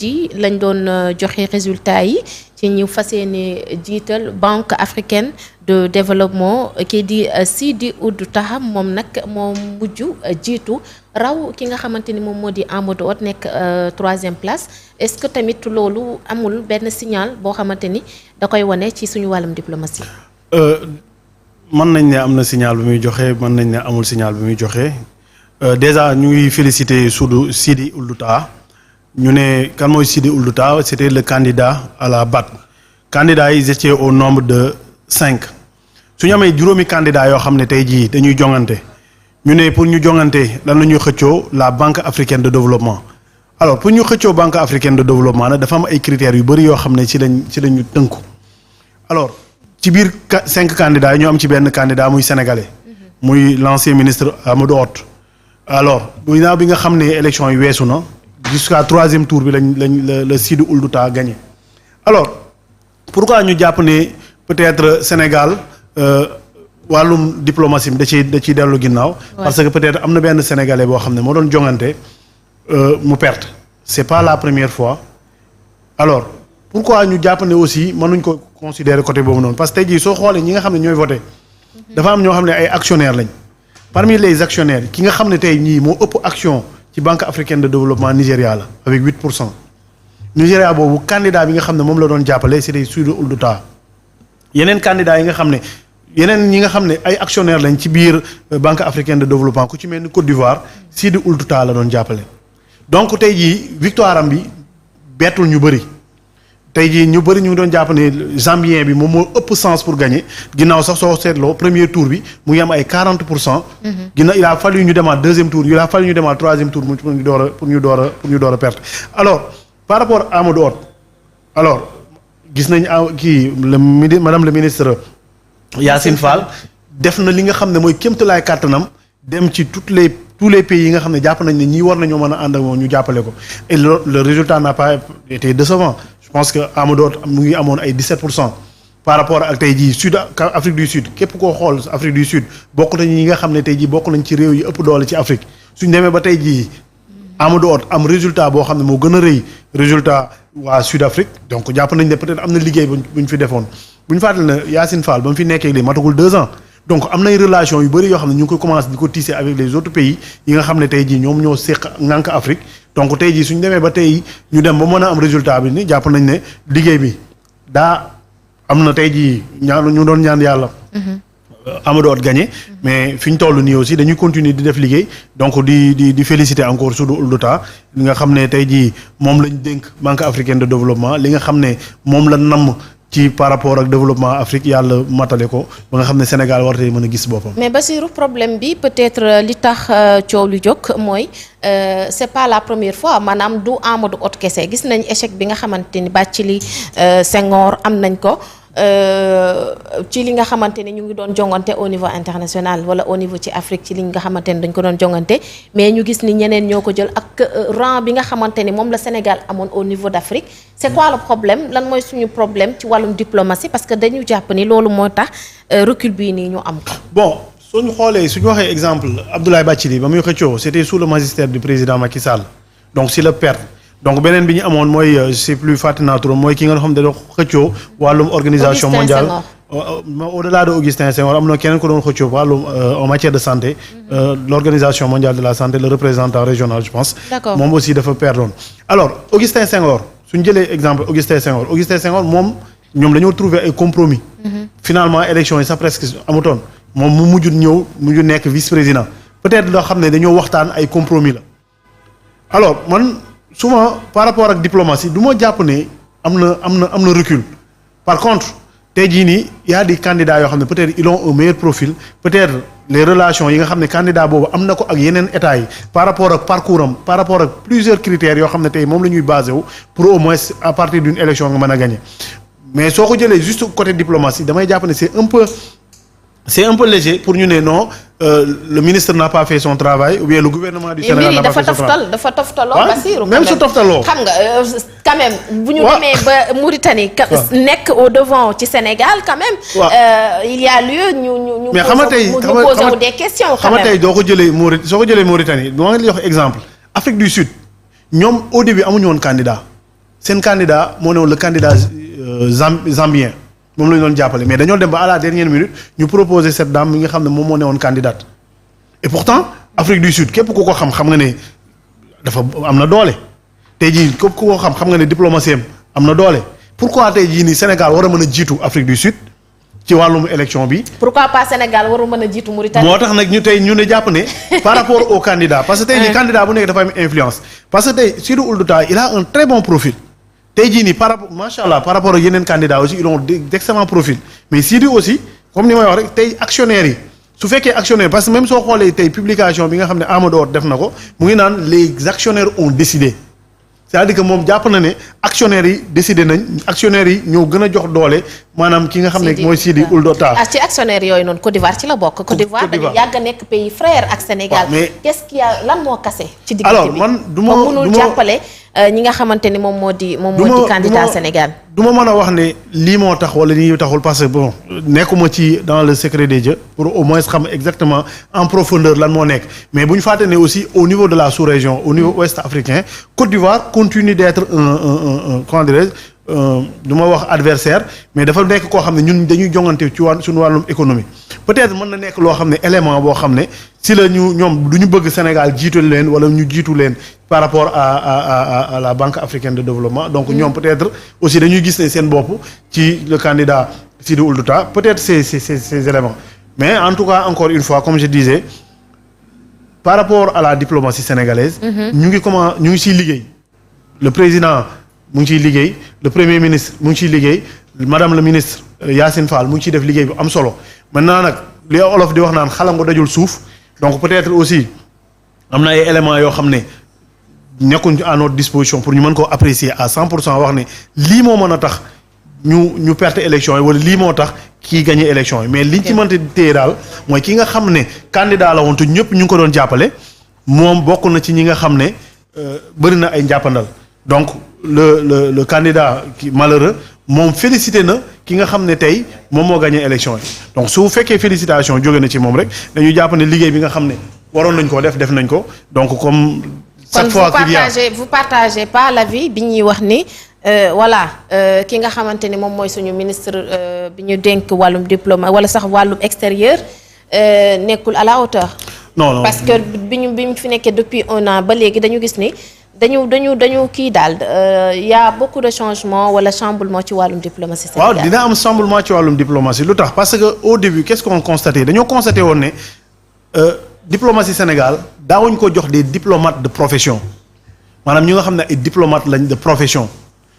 ji lañ doon joxe résultat yi ci ñu fas yéene jiital Banque africaine de développement kii di Sidi Ould Tah moom nag moom mujj jiitu raw ki nga xamante ni moom moo di Amadou Hott nekk 3e place est-ce que tamit loolu amul benn signal boo xamante ni da koy wane ci suñu wàllum diplomatie. mën nañ ne am na signal bi muy joxe mën nañ ne amul signal bi muy joxe déjà ñu ngi féliciter Sidi Ould Tah ñu ne kan mooy Sidi Ould Tah c'était le candidat à la BAD. candidats yi ils étaient au nombre de 5 su ñu amee juróomi candidats yoo xam ne tey jii dañuy jongante ñu ne pour ñu jongante lan la ñuy xëccoo la Banque africaine de développement. alors pour ñu xëccoo Banque africaine de développement nag dafa am ay critères yu bëri yoo xam ne ci lañu tënku alors ci biir 5 candidats yi ñu am ci benn candidat muy sénégalais. muy l'ancien ministre Amadou Hott. alors ginnaaw bi nga xam ne élection yi weesu na. jusqu'à 3e tour bi la Sidi Ould Tah gagné alors pourquoi ñu jàpp ne peut-être Sénégal wàllum diplomatie da ciy dellu ginnaaw. parce que peut-être am na benn sénégalais boo xam ne moo doon jongante mu perte. c'est pas la première fois alors pourquoi ñu jàpp ne aussi mënuñ ko considérer côté boobu noonu parce que tey jii soo xoolee ñi nga xam ne ñooy voté dafa am ñoo xam ne ay actionnaires lañ parmi les actionnaires ki nga xam ne tey ñii moo ëpp action. ci Banque africaine de développement Nigéria la avec 8%. Nigéria boobu candidat bi nga xam ne moom la doon jàppale c'était Sidi Ould Tah yeneen candidats yi nga xam ne yeneen ñi nga xam ne ay actionnaires lañ ci biir Banque africaine de développement ku ci mel ni Côte d'Ivoire Sidi Ould Tah la doon jàppale. donc tey jii victoire am bi bettul ñu bëri tey jii ñu bëri ñu ngi doon jàpp ne Zambien bi moom moo ëpp chance pour gagner ginnaaw sax soo seetloo premier tour bi mu ngi am ay 40%. ginnaaw il a fallu ñu demaat 2e tour il a fallu ñu demaat 3e tour pour ñu door a perte. alors par rapport à Amadou Hott alors gis nañ kii madame le ministre Yacine Fall def na li nga xam ne mooy kéemtalaay kàttanam dem ci tous les pays yi nga xam ne jàpp nañ ne ñii war nañoo mën a ànd ak moom ñu jàppale ko et le résultat n'a pas été décevant. je pense que Amadou Hott mu ngi amoon ay 17% par rapport ak tey jii Afrique du Sud képp koo xool Afrique du Sud bokk nañ ñi nga xam ne tey jii bokk nañ ci réew yi ëpp doole ci Afrique suñ demee ba tey jii Amadou Hott am résultat boo xam ne moo gën a rëy résultat waa Sud Afrique donc jàpp nañ ne peut-être am na liggéey buñ fi defoon bu ñu fàttali ne Yacine Fall ba mu fi nekkee lii matagul 2 ans donc am nay relation yu bëri yoo xam ne ñu ngi koy commencé di ko tisser avec les autres pays yi nga xam ne tey jii ñoom ñoo séq ngànk Afrique donc tey jii suñu demee ba tey ñu dem ba mën a am résultat bi ni jàpp nañ ne liggéey bi daa am na tey jii ñu doon ñaan yàlla. Amadou Hott gagné. mais fi ñu toll nii aussi dañuy continuer di def liggéey donc di féliciter encore Sidi Ould Tah li nga xam ne tey jii moom lañ dénk Banque africaine de développement li nga xam ne moom la namm. ci par rapport ak développement Afrique yàlla matale ko ba nga xam ne Sénégal war tey mën a gis boppam. mais Bassirou problème bi peut-être li tax coow lu jóg mooy c'est pas la première fois maanaam du Amadou Hott kese gis nañ échec bi nga xamante ni Bathily Senghor am nañ ko ci li nga xamante ni ñu ngi doon jongante au niveau international wala au niveau ci Afrique ci li nga xamante ni dañ ko doon jongante mais ñu gis ni ñeneen ñoo ko jël ak rang bi nga xamante ni moom la Sénégal amoon au niveau d'Afrique c'est quoi le problème lan mooy suñu problème ci wàllum diplomatie parce que dañu jàpp ni loolu moo tax recul bii nii ñu am ko. bon suñu xoolee suñu waxee exemple Abdoulaye Bathily ba muy xëccoo c'était sous le magistère du président Macky Sall donc si la perte. donc beneen bi ñu amoon mooy je sais plus fàttali trop mooy ki nga xam ne da xëccoo wàllum organisation mondiale au-delà de Augustin Senghor am na keneen ko doon xëccoo wàllum en matière de santé l'organisation mondiale de la santé le représentant régional je pense moom aussi dafa perdoon alors Augustin Senghor suñu jëlee exemple Augustin Senghor moom ñoom dañoo trouver ay compromis finalement élection yi sax presque amutoon moom mu mujj nekk vice-président peut-être loo xam ne dañoo waxtaan ay compromis la alors man souvent par rapport ak diplomatie du ma jàpp ne am na recul par contre tey jii nii y a des candidats yoo xam ne peut-être ils ont un meilleur profil peut-être les relations yi nga xam ne candidat boobu am na ko ak yeneen états yi par rapport ak parcours am par rapport ak plusieurs critères yoo xam ne tey moom la ñuy basé wu pour au moins à partir d'une élection nga mën a gagner mais soo ko jëlee juste côté diplomatie damay jàpp ne c'est un peu léger pour ñu ne non le ministre n'a pas fait son travail ou bien le gouvernement du Sénégal n'a pas fait son travail. dafa toftaloo Bassirou même su toftaloo xam nga quand même bu ñu demee ba Mauritanie nekk au devant ci Sénégal quand même il y a lieu ñu mais xam nga tey poser wu des questions xam nga tey soo ko jëlee Mauritanie moo ngi lay jox exemple Afrique du Sud ñoom au début amuñu woon candidat seen candidat moo ne woon le candidat zambien moom la ñu doon jàppale mais dañoo dem ba à la dernière minute ñu proposer cette dame mi nga xam ne moom moo ne woon candidate et pourtant Afrique du Sud képp ku ko xam nga ne dafa am na doole tey jii képp ku ko xam nga ne diplomatie am na doole pourquoi tey jii nii Sénégal war a mën a jiitu Afrique du Sud ci wàllum élection bi. pourquoi pas Sénégal waru mën a jiitu Mauritanie. moo tax nag ñu ne jàpp ne par rapport au candidat parce que tey jii candidat bu nekk dafa am influence parce que tey Sidou Ould Tah il a un très bon profil tey jii nii par rapport macha allah par rapport ak yeneen candidats aussi ils ont d'excellents profils mais Sidou aussi comme ni may wax rek tey actionnaires yi su fekkee actionnaire parce que même soo xoolee tey publication bi nga xam ne Amadou Hott def na ko mu ngi naan les actionnaires ont décidé. c'est-à-dire que moom jàpp na ne actionnaires yi décidé nañ actionnaires yi ñoo gën a jox doole maanaam ki nga xam ne mooy Sidou Ould Tah. ci actionnaires yooyu noonu Côte d'Ivoire ci la bokk. Côte d'Ivoire dañu yàgg a nekk pays frère ak Sénégal. mais qu'est-ce qu'il y a lan moo kase. ci diggante bi alors man du ma mënul jàppale ñi nga xamante ni moom moo di candidat Sénégal. du ma mën a wax ne lii moo tax wala lii taxul parce que bon nekkuma ci dans le secret des dieux pour au moins xam exactement en profondeur lan moo nekk mais bu ñu fàtte ne aussi au niveau de la sous-région au niveau ouest africain Côte d'Ivoire continue d'être un comment dirais-je du ma wax adversaire mais dafa nekk koo xam ne ñun dañuy jongante ci suñu wàllum économie peut-être mën na nekk loo xam ne élément boo xam ne si la ñoom du ñu bëgg Sénégal jiitu leen wala ñu jiitu leen par rapport à la Banque africaine de développement donc ñoom peut-être aussi dañuy gis ne seen bopp ci le candidat Sidou Ould Tah peut-être ces éléments mais en tout cas encore une fois comme je disais par rapport à la diplomatie sénégalaise ñu ngi siy liggéey le président mu ngi ciy liggéey le premier ministre mu ngi ciy liggéey madame le ministre Yacine Fall mu ngi ciy def liggéey bu am solo maintenant nag li olof di wax naan xalam nga dajul suuf donc peut-être aussi am na ay éléments yoo xam ne nekkuñ à notre disposition pour ñu mën koo apprécier à 100% wax ne lii moo mën a tax ñu perte élection yi wala lii moo tax kii gagné élection yi mais liñ ci mënta téye daal mooy ki nga xam ne candidat la woon te ñëpp ñu ngi ko doon jàppale moom bokk na ci ñi nga xam ne bëri na ay njàppandal donc le candidat qui malheureux moom félicité na ki nga xam ne tey moom moo gagné élection yi donc su fekkee félicitation jóge na ci moom rek dañuy jàpp ne liggéey bi nga xam ne waroon nañ koo def nañ ko donc comme chaque fois vous partagez pas l'avis bi ñuy wax ni voilà ki nga xamante ni moom mooy suñu ministre bi ñu dénk wàllum diplôme wala sax wàllum extérieur nekkul à la hauteur. non parce que bi ñu fi nekkee depuis un an ba léegi dañu gis ni dañu kii daal y a beaucoup de changements wala chamboulement ci wàllum diplomatie Sénégal. waaw dina am chamboulement ci wàllum diplomatie lu tax parce que au début qu'est-ce qu'on constaté dañoo constaté woon ne diplomatie Sénégal daawuñ ko jox des diplomates de profession maanaam ñi nga xam ne ay diplomates lañ de profession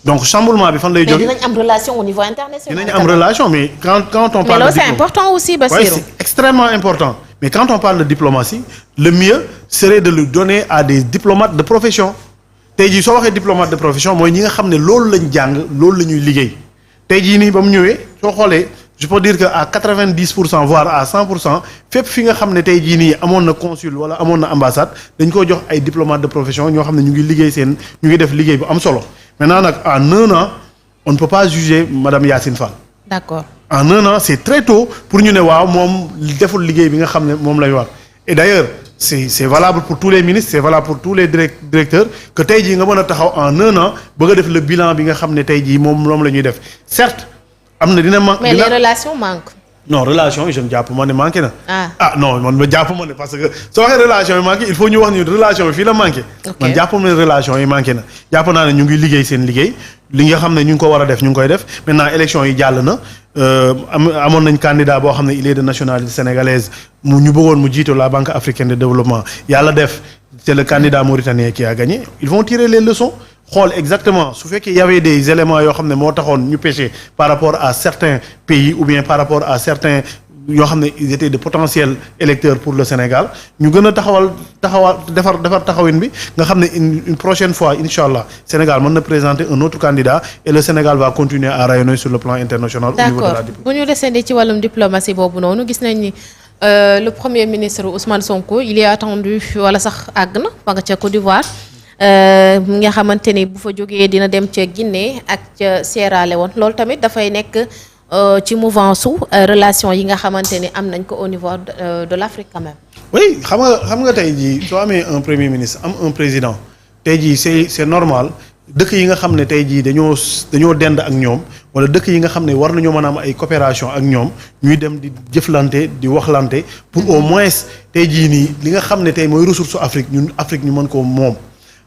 donc chamboulement bi fan lay jógee. mais dinañ am relation au niveau international. dinañ am relation mais quand on parle. mais loolu c'est important aussi Bassirou. Oui, c'est extrêmement important mais quand on parle de diplomatie le mieux serait de le donner à des diplomates de profession tey jii soo waxee diplomate de profession mooy ñi nga xam ne loolu lañ jàng loolu la ñuy liggéey tey jii nii ba mu ñëwee soo xoolee je peux dire que à 90% voire à 100% fépp fi nga xam ne tey jii nii amoon na consul wala amoon na ambassade dañ ko jox ay diplomates de profession ñoo xam ne ñu ngi liggéey ñu ngi def liggéey bu am solo maintenant nag en un an on ne peut pas juger madame Yacine Fall. D'accord. En un an c'est très tôt pour ñu ne waaw moom deful liggéey bi nga xam ne moom lay war et d'ailleurs c'est valable pour tous les ministres c'est valable pour tous les directeurs que tey jii nga mën a taxaw en un an bëgg a def le bilan bi nga xam ne tey jii moom la ñuy def certes am na dina mais les relations manquent. non relation yi je ne jàpp ma ne manqué na. non man ma jàpp ma ne parce que soo waxee relation yi manqué il faut ñu wax ni relation yi fii la manqué. man jàpp ma ne relation yi manqué na jàpp naa ne ñu ngi liggéey seen liggéey li nga xam ne ñu ngi ko war a def ñu ngi koy def maintenant élection yi jàll na amoon nañ candidat boo xam ne il est de nationalité sénégalaise ñu bëggoon mu jiite la Banque africaine de développement yàlla def c'est le candidat mauritanien qui a gagné ils vont tirer les leçons. xool exactement su fekkee y avait des éléments yoo xam ne moo taxoon ñu pêcher par rapport à certains pays ou bien par rapport à certains yoo xam ne ils étaient de potentiels électeurs pour le Sénégal ñu gën a defar taxawin bi nga xam ne une prochaine fois incha allah Sénégal mën na présenter un autre candidat et le Sénégal va continuer à rayonner sur le plan international. Au niveau de la diplomatie. Bu ñu desandi ci wàllum diplomatie boobu noonu gis nañ ni le premier ministre Ousmane Sonko il est attendu wala sax àgg na ba nga ca Côte d'Ivoire. mi nga xamante ni bu fa jógee dina dem ca Guinée ak ca Sierra Leone loolu tamit dafay nekk ci mouvance su relation yi nga xamante ni am nañ ko au niveau de l'Afrique quand même. oui xam nga tey jii soo amee un premier ministre am un président tey jii c'est normal dëkk yi nga xam ne tey jii dañoo dend ak ñoom wala dëkk yi nga xam ne war nañoo mën a am ay coopération ak ñoom ñuy dem di jëflante di waxlante pour au moins tey jii nii li nga xam ne tey mooy ressource Afrique Afrique ñu mën ko moom.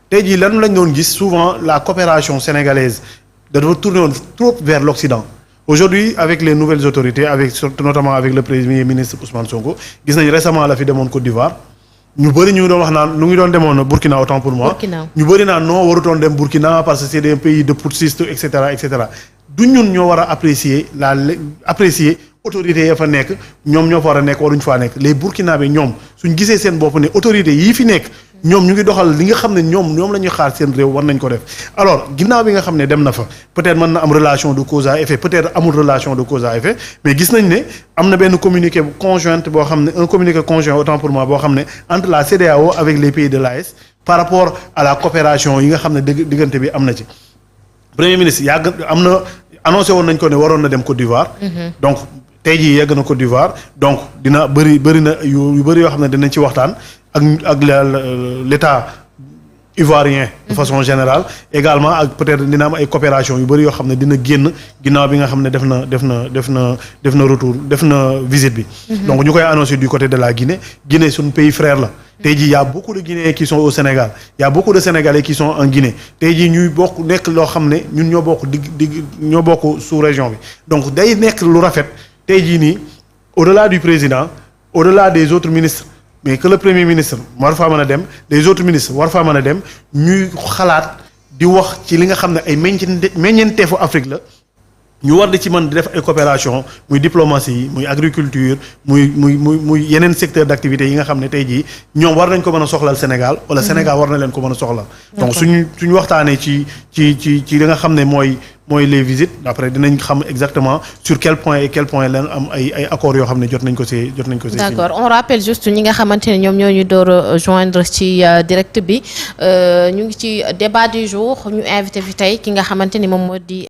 tey jii lan lañ doon gis souvent la coopération sénégalaise dafa tourner woon trop vers l'Occident. Aujourd'hui avec les nouvelles autorités notamment avec le premier ministre Ousmane Sonko gis nañ récemment la fi demoon Côte d'Ivoire. ñu bëri ñu doon wax naan lu ngi doon demoon Burkina autant pour moi ñu bëri naan non warutoon dem Burkina parce que c'est des pays de putschistes et cetera du ñun ñoo war a apprécier autorités ya fa nekk ñoom ñoo fa war a nekk waruñu faa nekk les Burkinabé ñoom suñ gisee seen bopp ne autorités yii fi nekk ñoom ñu ngi doxal li nga xam ne ñoom la ñuy xaar seen réew war nañ ko def alors ginnaaw bi nga xam ne dem na fa peut-être mën na am relation de cause à effet peut-être amul relation de cause à effet mais gis nañ ne am na benn communiqué conjointe boo xam ne un communiqué conjoint autant pour moi boo xam ne entre la CEDEAO avec les pays de l'AES par rapport à la coopération yi nga xam ne diggante bi am na ci premier ministre annoncé woon nañ ko ne waroon na dem Côte d'Ivoire donc tey jii yegg na Côte d'Ivoire donc dina bëri na yu bëri yoo xam ne dinañ ci waxtaan ak l'état ivoirien de façon générale également ak peut-être dina am ay coopération yu bëri yoo xam ne dina génn ginnaaw bi nga xam ne def na retour def na visite bi donc ñu koy annoncé du côté de la Guinée suñu pays frère la tey jii y a beaucoup de Guinéens qui sont au Sénégal y a beaucoup de Sénégalais qui sont en Guinée tey jii ñuy bokk nekk loo xam ne ñun ñoo bokk ñoo bokk sous région bi donc day nekk lu rafet tey jii nii au-delà du président au-delà des autres ministres mais que le premier ministre war faa mën a dem les autres ministres war faa mën a dem ñuy xalaat di wax ci li nga xam ne ay meññeenteefu Afrique la ñu war di ci mën di def ay coopération muy diplomatie muy agriculture muy yeneen secteur d'activité yi nga xam ne tey jii ñoom war nañ ko mën a soxlal Sénégal wala Sénégal war na leen ko mën a soxlal donc suñu waxtaanee ci li nga xam ne mooy les visites après dinañ xam exactement sur quel point leen am ay accords yoo xam ne jot nañ ko see d'accord on rappelle juste ñi nga xamante ne ñoom ñoo ñu door joindre ci direct bi ñu ngi ci débat du jour ñu invité fi tey ki nga xamante ni moom moo di